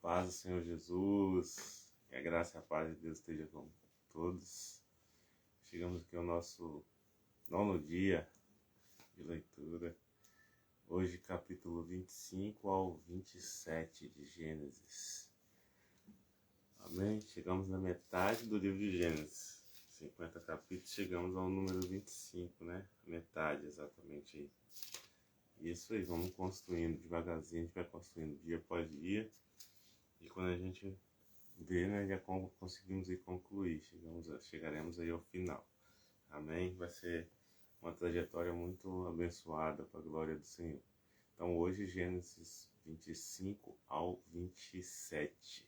paz do Senhor Jesus, que a graça e a paz de Deus esteja com todos. Chegamos aqui ao nosso 9º dia de leitura. Hoje, capítulo 25 ao 27 de Gênesis. Amém? Chegamos na metade do livro de Gênesis. 50 capítulos, chegamos ao número 25, né? Metade, exatamente aí. Isso aí, vamos construindo devagarzinho, a gente vai construindo dia após dia. E quando a gente vê, né, já conseguimos ir concluir, chegaremos aí ao final. Amém? Vai ser uma trajetória muito abençoada para a glória do Senhor. Então hoje, Gênesis 25 ao 27.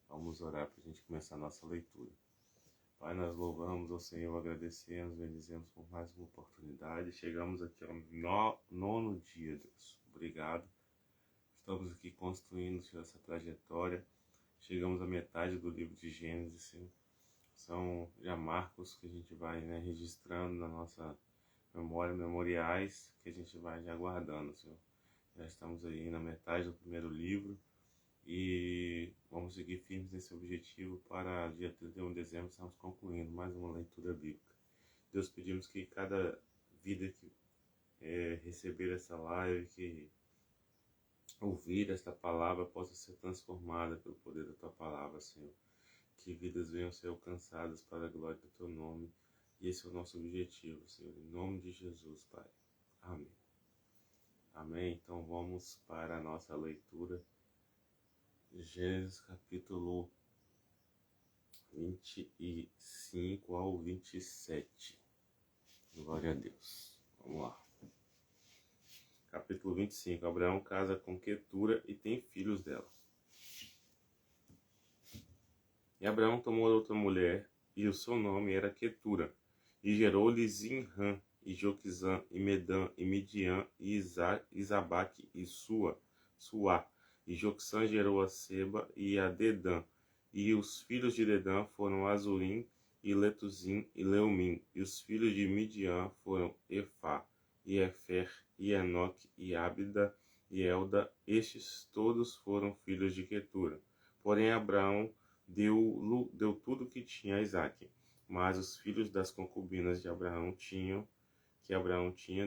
Vamos orar para a gente começar a nossa leitura. Pai, nós louvamos ao Senhor, agradecemos, bendizemos por mais uma oportunidade. Chegamos aqui ao 9º dia, Deus. Obrigado. Estamos aqui construindo, Senhor, essa trajetória. Chegamos à metade do livro de Gênesis, Senhor. São já marcos que a gente vai, né, registrando na nossa memória, memoriais, que a gente vai já guardando, Senhor. Já estamos aí na metade do primeiro livro. E vamos seguir firmes nesse objetivo para dia 31 de dezembro estamos concluindo mais uma leitura bíblica. Deus, pedimos que cada vida que receber essa live, que ouvir esta palavra, possa ser transformada pelo poder da Tua palavra, Senhor. Que vidas venham ser alcançadas para a glória do Teu nome. E esse é o nosso objetivo, Senhor. Em nome de Jesus, Pai. Amém. Amém. Então vamos para a nossa leitura. Gênesis capítulo 25 ao 27. Glória a Deus. Vamos lá. Capítulo 25. Abraão casa com Quetura e tem filhos dela. E Abraão tomou outra mulher, e o seu nome era Quetura. E gerou-lhe Zinrã, e Joquizã, e Medã, e Midian, e Isabaque, e Suá. E Joquizã gerou a Seba e a Dedã. E os filhos de Dedã foram Azurim, e Letuzim, e Leumim. E os filhos de Midian foram Efá, e Efer, e Enoque, e Ábida, e Elda. Estes todos foram filhos de Quetura. Porém Abraão deu tudo o que tinha a Isaque. Mas os filhos das concubinas de Abraão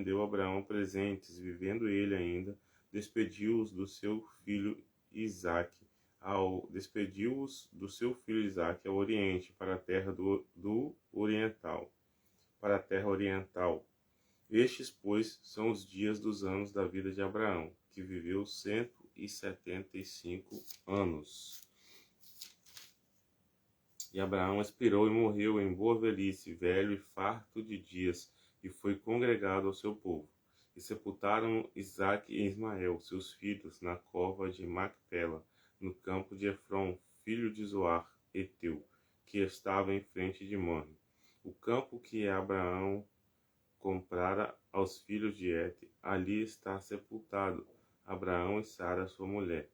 deu a Abraão presentes, vivendo ele ainda, despediu-os do seu filho Isaque ao oriente, para a terra do oriental, para a terra oriental. Estes, pois, são os dias dos anos da vida de Abraão, que viveu 175 anos. E Abraão expirou e morreu em boa velhice, velho e farto de dias, e foi congregado ao seu povo. E sepultaram Isaque e Ismael, seus filhos, na cova de Macpela, no campo de Efron, filho de Zoar, Eteu, que estava em frente de Manre. O campo que Abraão comprara aos filhos de Et, ali está sepultado Abraão e Sara, sua mulher.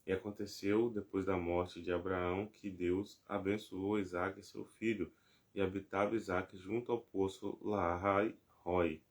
E aconteceu, depois da morte de Abraão, que Deus abençoou Isaque, seu filho, e habitava Isaque junto ao poço Lahai-Roi.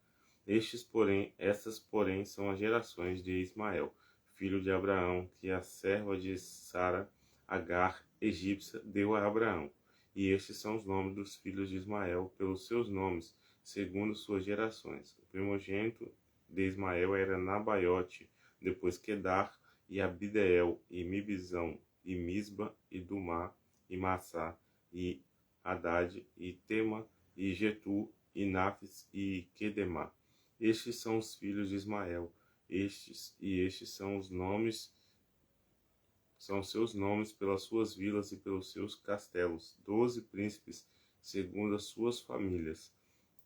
Estas, porém, são as gerações de Ismael, filho de Abraão, que a serva de Sara, Agar, egípcia, deu a Abraão. E estes são os nomes dos filhos de Ismael, pelos seus nomes, segundo suas gerações. O primogênito de Ismael era Nabaiote, depois Quedar, e Abideel, e Mibizão, e Misba, e Dumá, e Massá, e Haddad, e Tema, e Getu, e Nafis, e Quedemá. Estes são os filhos de Ismael. Estes são seus nomes pelas suas vilas e pelos seus castelos, 12 príncipes, segundo as suas famílias.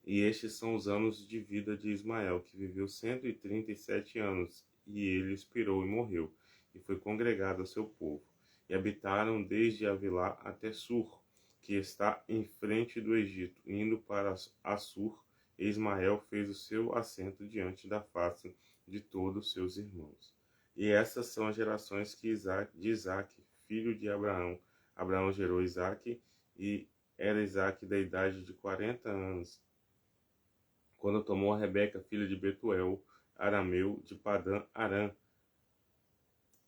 E estes são os anos de vida de Ismael, que viveu 137 anos, e ele expirou e morreu, e foi congregado ao seu povo. E habitaram desde Avilá até Sur, que está em frente do Egito, indo para Assur, e Ismael fez o seu assento diante da face de todos os seus irmãos. E essas são as gerações de Isaque, filho de Abraão. Abraão gerou Isaque, e era Isaque da idade de 40 anos, quando tomou a Rebeca, filha de Betuel, arameu de Padã Arã,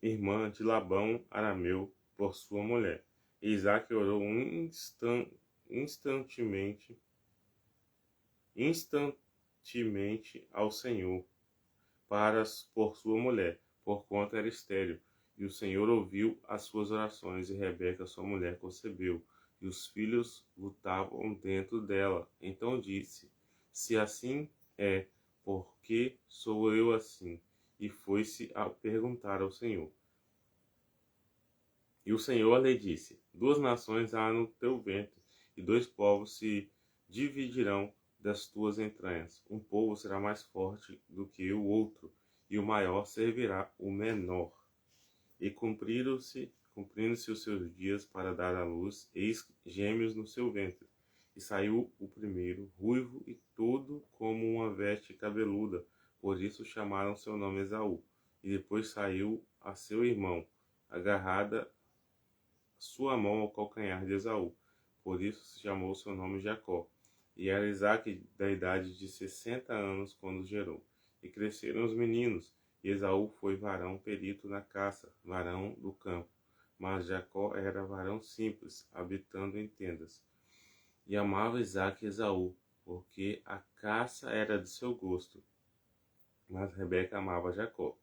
irmã de Labão arameu, por sua mulher. E Isaque orou instantemente ao Senhor por sua mulher, porquanto era estéril. E o Senhor ouviu as suas orações, e Rebeca, sua mulher, concebeu, e os filhos lutavam dentro dela. Então disse: Se assim é, por que sou eu assim? E foi-se a perguntar ao Senhor. E o Senhor lhe disse: Duas nações há no teu ventre, e dois povos se dividirão das tuas entranhas. Um povo será mais forte do que o outro, e o maior servirá o menor. E cumprindo-se os seus dias para dar à luz, eis gêmeos no seu ventre. E saiu o primeiro, ruivo e todo como uma veste cabeluda, por isso chamaram seu nome Esaú. E depois saiu a seu irmão, agarrada sua mão ao calcanhar de Esaú. Por isso se chamou seu nome Jacó. E era Isaque da idade de 60 anos quando gerou. E cresceram os meninos, e Esaú foi varão perito na caça, varão do campo. Mas Jacó era varão simples, habitando em tendas. E amava Isaque Esaú, porque a caça era de seu gosto. Mas Rebeca amava Jacó.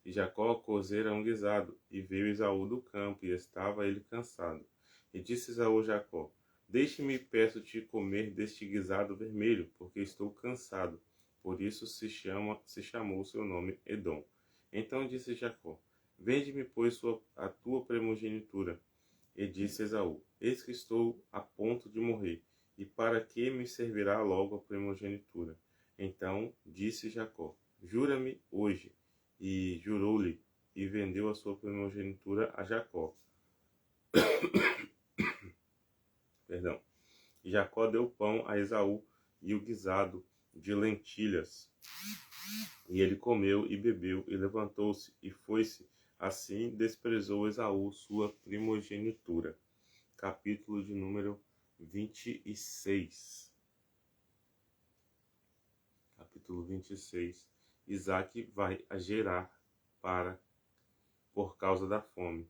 E Jacó cozera um guisado, e veio Esaú do campo, e estava ele cansado. E disse Esaú a Jacó: Deixe-me, peço-te, comer deste guisado vermelho, porque estou cansado. Por isso se chamou seu nome Edom. Então disse Jacó: Vende-me, pois, a tua primogenitura. E disse Esaú: Eis que estou a ponto de morrer, e para que me servirá logo a primogenitura? Então disse Jacó: Jura-me hoje. E jurou-lhe, e vendeu a sua primogenitura a Jacó. Perdão. E Jacó deu pão a Esaú e o guisado de lentilhas. E ele comeu e bebeu, e levantou-se, e foi-se. Assim desprezou Esaú sua primogenitura. Capítulo de número 26. Capítulo 26. Isaque vai a Gerar por causa da fome.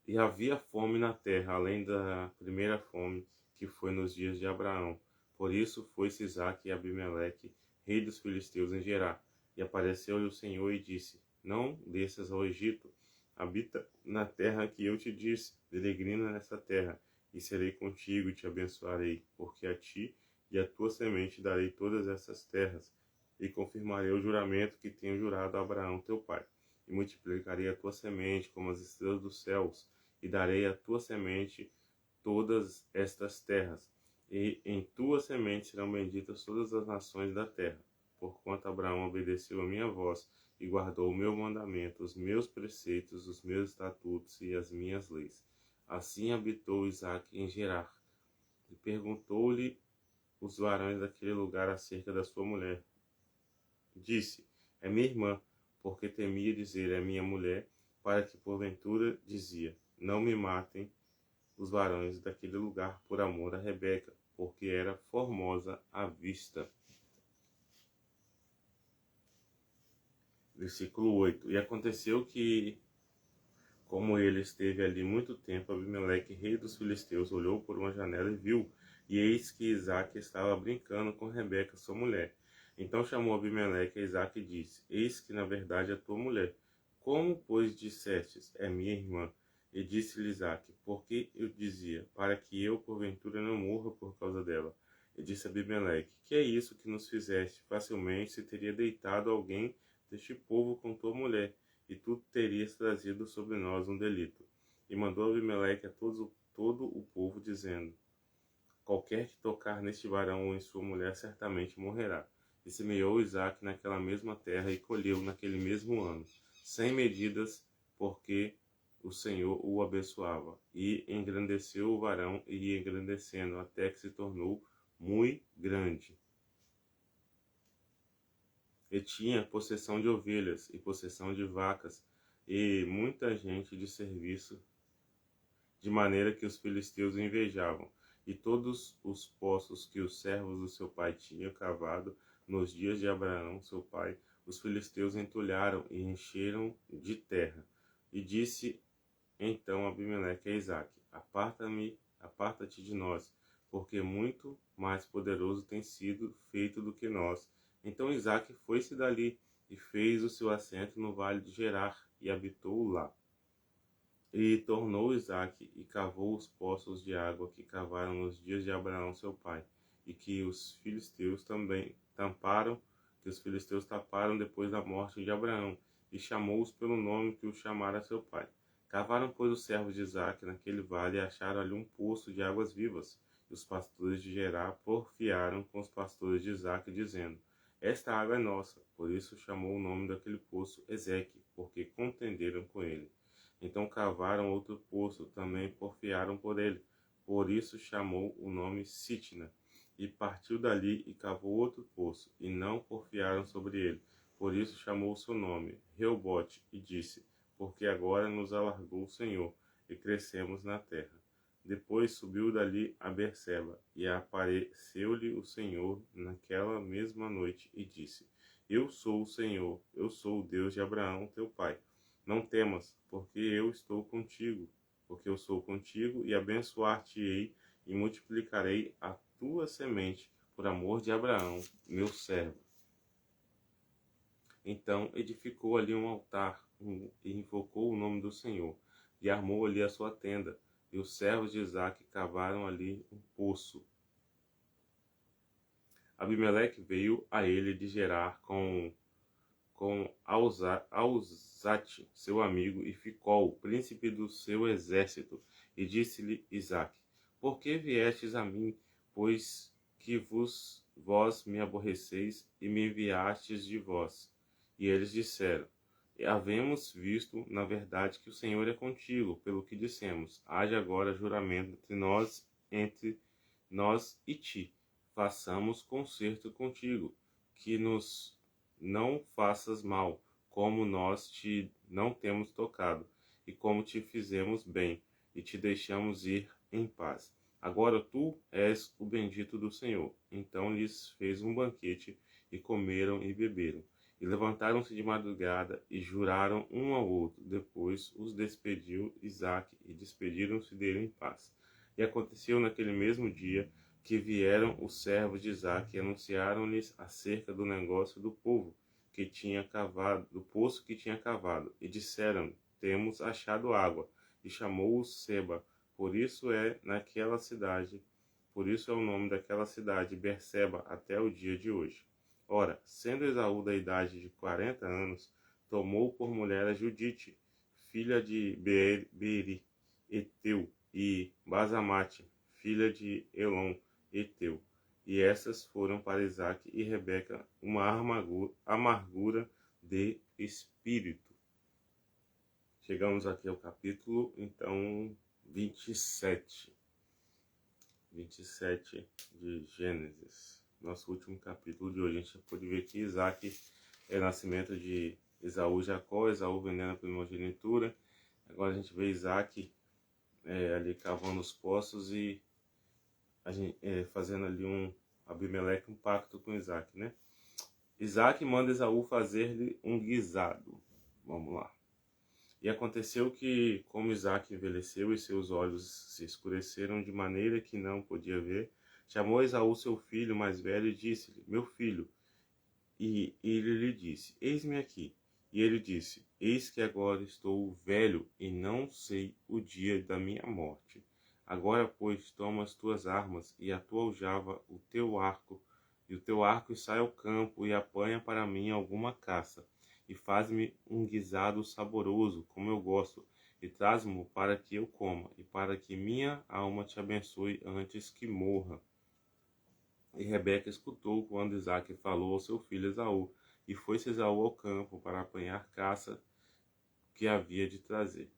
E havia fome na terra, além da primeira fome que foi nos dias de Abraão. Por isso foi-se Isaque e Abimeleque, rei dos filisteus, em Gerar. E apareceu-lhe o Senhor e disse: Não desças ao Egito, habita na terra que eu te disse, peregrina nessa terra, e serei contigo e te abençoarei, porque a ti e a tua semente darei todas essas terras, e confirmarei o juramento que tenho jurado a Abraão teu pai. E multiplicarei a tua semente como as estrelas dos céus, e darei à tua semente todas estas terras, e em tua semente serão benditas todas as nações da terra, porquanto Abraão obedeceu a minha voz, e guardou o meu mandamento, os meus preceitos, os meus estatutos e as minhas leis. Assim habitou Isaque em Gerar. E perguntou-lhe os varões daquele lugar acerca da sua mulher. Disse: É minha irmã, porque temia dizer: É minha mulher, para que porventura dizia: Não me matem os varões daquele lugar por amor a Rebeca, porque era formosa à vista. Versículo 8. E aconteceu que, como ele esteve ali muito tempo, Abimeleque, rei dos filisteus, olhou por uma janela e viu, e eis que Isaque estava brincando com Rebeca, sua mulher. Então chamou Abimeleque a Isaque e disse: Eis que na verdade é tua mulher. Como, pois, dissestes: É minha irmã? E disse-lhe Isaque: Porque eu dizia: Para que eu, porventura, não morra por causa dela. E disse Abimeleque: Que é isso que nos fizeste? Facilmente se teria deitado alguém deste povo com tua mulher, e tu terias trazido sobre nós um delito. E mandou Abimeleque a todo o povo, dizendo: Qualquer que tocar neste varão ou em sua mulher certamente morrerá. E semeou Isaque naquela mesma terra e colheu naquele mesmo ano, 100 medidas, porque o Senhor o abençoava. E engrandeceu o varão, e ia engrandecendo, até que se tornou muito grande. E tinha possessão de ovelhas e possessão de vacas, e muita gente de serviço, de maneira que os filisteus o invejavam. E todos os poços que os servos do seu pai tinham cavado nos dias de Abraão, seu pai, os filisteus entulharam e encheram de terra. E disse então Abimeleque a Isaque: aparta-te de nós, porque muito mais poderoso tem sido feito do que nós. Então Isaque foi-se dali e fez o seu assento no vale de Gerar e habitou lá. E tornou Isaque e cavou os poços de água que cavaram nos dias de Abraão seu pai, e que os filisteus taparam depois da morte de Abraão, e chamou-os pelo nome que o chamara seu pai. Cavaram, pois, os servos de Isaque naquele vale e acharam ali um poço de águas vivas. E os pastores de Gerar porfiaram com os pastores de Isaque, dizendo: esta água é nossa. Por isso chamou o nome daquele poço Ezeque, porque contenderam com ele. Então cavaram outro poço, também porfiaram por ele. Por isso chamou o nome Sitna. E partiu dali e cavou outro poço, e não porfiaram sobre ele. Por isso chamou o seu nome Reobote, e disse: porque agora nos alargou o Senhor, e crescemos na terra. Depois subiu dali a Berseba, e apareceu-lhe o Senhor naquela mesma noite, e disse: eu sou o Senhor, eu sou o Deus de Abraão teu pai. Não temas, porque eu estou contigo, porque eu sou contigo, e abençoar-te-ei, e multiplicarei a tua semente, por amor de Abraão, meu servo. Então edificou ali um altar, e invocou o nome do Senhor, e armou ali a sua tenda, e os servos de Isaque cavaram ali um poço. Abimeleque veio a ele de Gerar com Alzate, seu amigo, e Ficol, príncipe do seu exército, e disse-lhe Isaque: por que viestes a mim, pois que vós me aborreceis e me enviastes de vós? E eles disseram: havemos visto, na verdade, que o Senhor é contigo, pelo que dissemos: haja agora juramento entre nós e ti. Façamos concerto contigo, que nos não faças mal, como nós te não temos tocado, e como te fizemos bem, e te deixamos ir em paz. Agora tu és o bendito do Senhor. Então lhes fez um banquete, e comeram e beberam. E levantaram-se de madrugada, e juraram um ao outro. Depois os despediu Isaque, e despediram-se dele em paz. E aconteceu naquele mesmo dia, que vieram os servos de Isaque e anunciaram-lhes acerca do negócio do povo que tinha cavado, do poço que tinha cavado, e disseram: temos achado água. E chamou-os Seba, por isso é o nome daquela cidade Berseba até o dia de hoje. Ora, sendo Esaú da idade de 40 anos, tomou por mulher a Judite, filha de Beeri, Eteu, e Basamate, filha de Elon, Eteu. E essas foram para Isaque e Rebeca uma amargura de espírito. Chegamos aqui ao capítulo, então, 27 de Gênesis. Nosso último capítulo de hoje. A gente pode ver que Isaque é nascimento de Esaú e Jacó, Esaú vendendo a primogenitura. Agora a gente vê Isaque ali cavando os poços e fazendo ali Abimeleque um pacto com Isaque, né? Isaque manda Esaú fazer-lhe um guisado. Vamos lá. E aconteceu que, como Isaque envelheceu e seus olhos se escureceram de maneira que não podia ver, chamou Esaú seu filho mais velho e disse-lhe: meu filho. E ele lhe disse: eis-me aqui. E ele disse: eis que agora estou velho e não sei o dia da minha morte. Agora, pois, toma as tuas armas e a tua aljava, o teu arco e sai ao campo e apanha para mim alguma caça, e faz-me um guisado saboroso, como eu gosto, e traz-mo para que eu coma, e para que minha alma te abençoe antes que morra. E Rebeca escutou quando Isaque falou ao seu filho Esaú, e foi-se Esaú ao campo para apanhar caça que havia de trazer.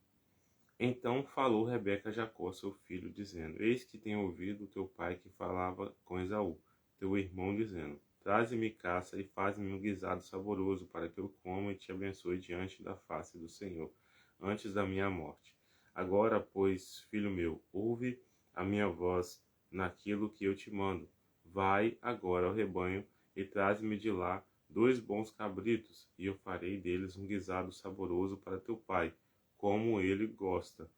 Então falou Rebeca a Jacó, seu filho, dizendo: eis que tenho ouvido teu pai que falava com Esaú, teu irmão, dizendo: traze-me caça e faz-me um guisado saboroso, para que eu coma e te abençoe diante da face do Senhor, antes da minha morte. Agora, pois, filho meu, ouve a minha voz naquilo que eu te mando. Vai agora ao rebanho e traze-me de lá 2 bons cabritos, e eu farei deles um guisado saboroso para teu pai, como ele gosta,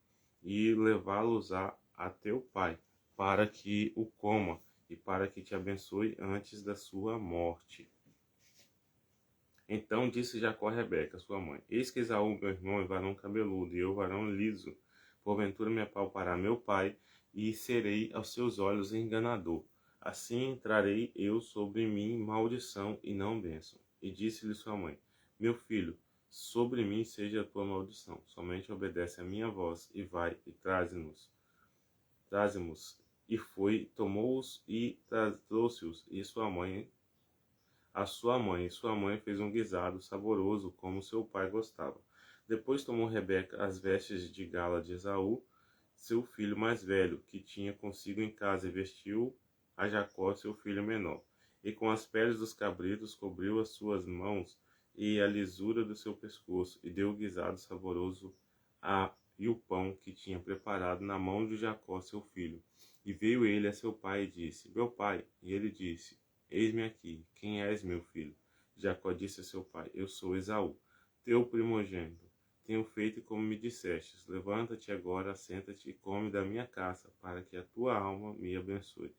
e levá-los a teu pai, para que o coma, e para que te abençoe antes da sua morte. Então disse Jacó a Rebeca, sua mãe: Eis que Esaú, meu irmão, é varão cabeludo, e eu varão liso. Porventura me apalpará meu pai, e serei aos seus olhos enganador. Assim entrarei eu sobre mim maldição e não bênção. E disse-lhe sua mãe: Meu filho, sobre mim seja a tua maldição. Somente obedece a minha voz, e vai, e traze-mos. E foi, tomou-os e trouxe-os, e sua mãe e sua mãe fez um guisado saboroso, como seu pai gostava. Depois tomou Rebeca as vestes de gala de Esaú, seu filho mais velho, que tinha consigo em casa, e vestiu a Jacó, seu filho menor. E com as peles dos cabritos cobriu as suas mãos e a lisura do seu pescoço, e deu o guisado saboroso e o pão que tinha preparado na mão de Jacó, seu filho. E veio ele a seu pai e disse: Meu pai. E ele disse: Eis-me aqui. Quem és, meu filho? Jacó disse a seu pai: Eu sou Esaú, teu primogênito. Tenho feito como me dissestes. Levanta-te agora, senta-te e come da minha caça, para que a tua alma me abençoe.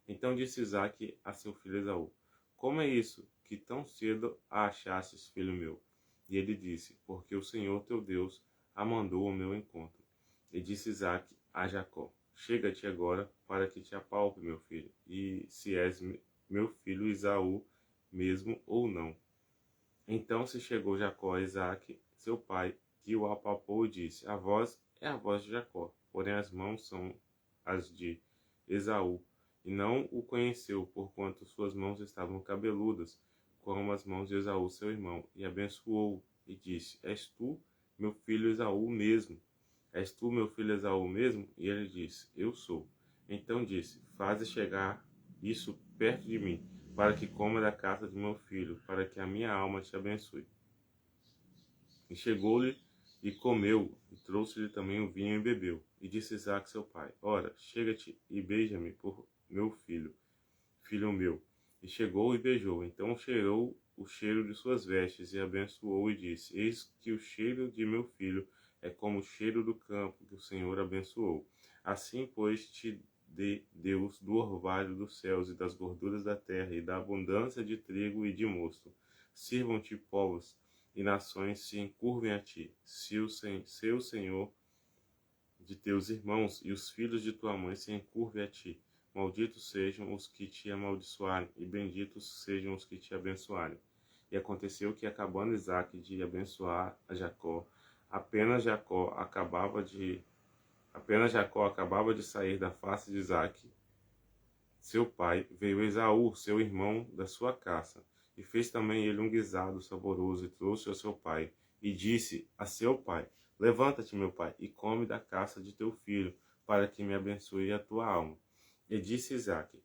Então disse Isaque a seu filho Esaú: Como é isso que tão cedo a achastes, filho meu? E ele disse: Porque o Senhor teu Deus a mandou ao meu encontro. E disse Isaque a Jacó: Chega-te agora, para que te apalpe, meu filho, e se és meu filho Esaú mesmo ou não. Então se chegou Jacó a Isaque, seu pai, que o apalpou e disse: A voz é a voz de Jacó, porém as mãos são as de Esaú. E não o conheceu, porquanto suas mãos estavam cabeludas, como as mãos de Esaú, seu irmão. E abençoou e disse: És tu, meu filho Esaú mesmo? És tu, meu filho Esaú mesmo? E ele disse: Eu sou. Então disse: Faze chegar isso perto de mim, para que coma da caça de meu filho, para que a minha alma te abençoe. E chegou-lhe e comeu, e trouxe-lhe também o vinho e bebeu. E disse Isaque seu pai: Ora, chega-te e beija-me por meu filho, filho meu. E chegou e beijou. Então cheirou o cheiro de suas vestes, e abençoou e disse: Eis que o cheiro de meu filho é como o cheiro do campo que o Senhor abençoou. Assim, pois, te dê Deus do orvalho dos céus e das gorduras da terra, e da abundância de trigo e de mosto. Sirvam-te povos, e nações se encurvem a ti. Se o seu Senhor de teus irmãos e os filhos de tua mãe se encurvem a ti. Malditos sejam os que te amaldiçoarem, e benditos sejam os que te abençoarem. E aconteceu que, acabando Isaque de abençoar a Jacó, apenas Jacó acabava de sair da face de Isaque, seu pai, veio Esaú, seu irmão, da sua caça, e fez também ele um guisado saboroso, e trouxe ao seu pai, e disse a seu pai: Levanta-te, meu pai, e come da caça de teu filho, para que me abençoe a tua alma. E disse Isaque,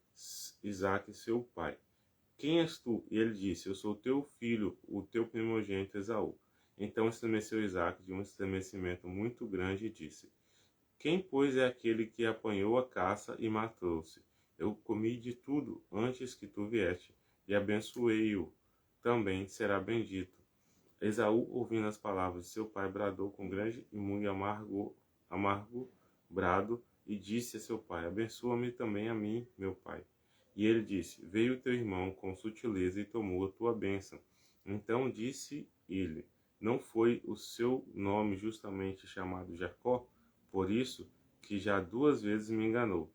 seu pai: Quem és tu? E ele disse: Eu sou teu filho, o teu primogênito Esaú. Então estremeceu Isaque de um estremecimento muito grande e disse: Quem, pois, é aquele que apanhou a caça e matou-se? Eu comi de tudo antes que tu vieste, e abençoei-o. Também será bendito. Esaú, ouvindo as palavras de seu pai, bradou com grande e muito amargo brado, e disse a seu pai: Abençoa-me também a mim, meu pai. E ele disse: Veio teu irmão com sutileza e tomou a tua bênção. Então disse ele: Não foi o seu nome justamente chamado Jacó? Por isso que já 2 vezes me enganou.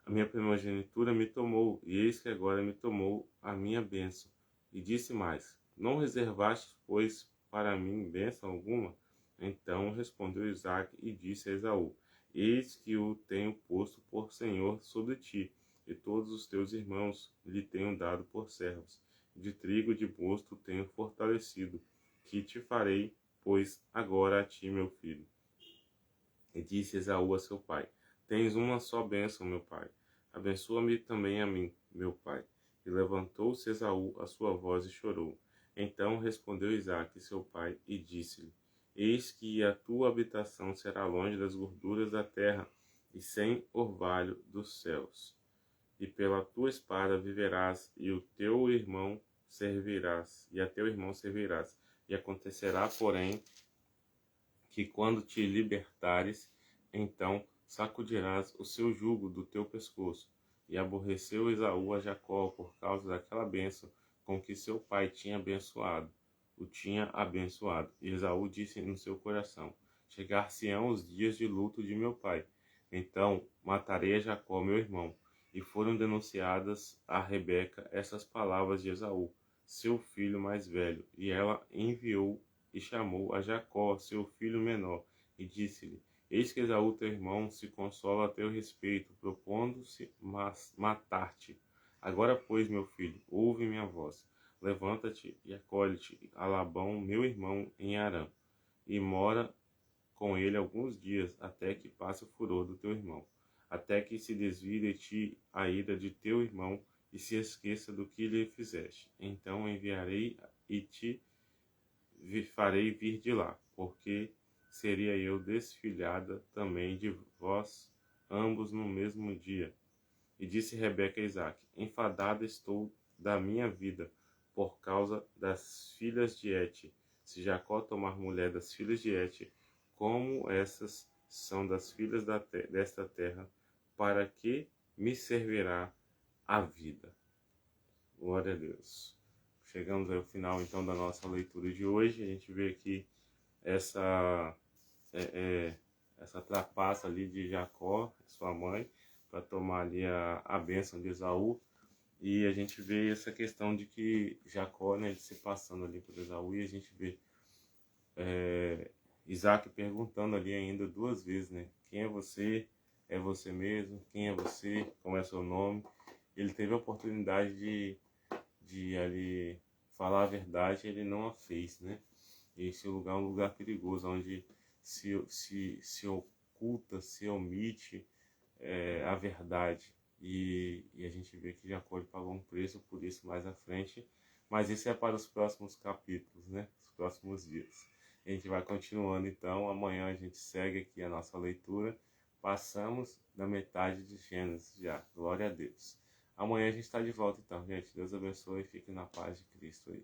A minha primogenitura me tomou, e eis que agora me tomou a minha bênção. E disse mais: Não reservaste, pois, para mim bênção alguma? Então respondeu Isaque e disse a Esaú: Eis que o tenho posto por senhor sobre ti, e todos os teus irmãos lhe tenho dado por servos. De trigo e de mosto tenho fortalecido, que te farei, pois, agora a ti, meu filho. E disse Esaú a seu pai: Tens uma só bênção, meu pai. Abençoa-me também a mim, meu pai. E levantou-se Esaú a sua voz e chorou. Então respondeu Isaque, seu pai, e disse-lhe: Eis que a tua habitação será longe das gorduras da terra e sem orvalho dos céus. E pela tua espada viverás, e o teu irmão servirás, e a teu irmão servirás. E acontecerá, porém, que quando te libertares, então sacudirás o seu jugo do teu pescoço. E aborreceu Esaú a Jacó por causa daquela bênção com que seu pai tinha abençoado. E Esaú disse no seu coração: chegar-se-ão os dias de luto de meu pai. Então matarei a Jacó, meu irmão. E foram denunciadas a Rebeca essas palavras de Esaú, seu filho mais velho. E ela enviou e chamou a Jacó, seu filho menor, e disse-lhe: eis que Esaú teu irmão se consola a teu respeito, propondo-se matar-te. Agora, pois, meu filho, ouve minha voz. Levanta-te e acolhe-te a Labão, meu irmão, em Harã, e mora com ele alguns dias, até que passe o furor do teu irmão, até que se desvie de ti a ira de teu irmão e se esqueça do que lhe fizeste. Então enviarei e te farei vir de lá, porque seria eu desfilhada também de vós ambos no mesmo dia. E disse Rebeca a Isaque: enfadada estou da minha vida por causa das filhas de Et. Se Jacó tomar mulher das filhas de Et, como essas são das filhas desta terra, para que me servirá a vida. Glória a Deus. Chegamos ao final então da nossa leitura de hoje. A gente vê aqui essa essa trapaça ali de Jacó, sua mãe, para tomar ali a bênção de Esaú. E a gente vê essa questão de que Jacó, né, ele se passando ali por Esaú, e a gente vê Isaac perguntando ali ainda duas vezes, né? Quem é você? É você mesmo? Quem é você? Como é seu nome? Ele teve a oportunidade de ali falar a verdade, ele não a fez, né? Esse lugar é um lugar perigoso, onde se oculta, se omite a verdade. E a gente vê que Jacó pagou um preço por isso mais à frente, mas isso é para os próximos capítulos, né? Os próximos dias. A gente vai continuando então, amanhã a gente segue aqui a nossa leitura, passamos da metade de Gênesis já, glória a Deus. Amanhã a gente está de volta então, gente. Deus abençoe e fique na paz de Cristo aí.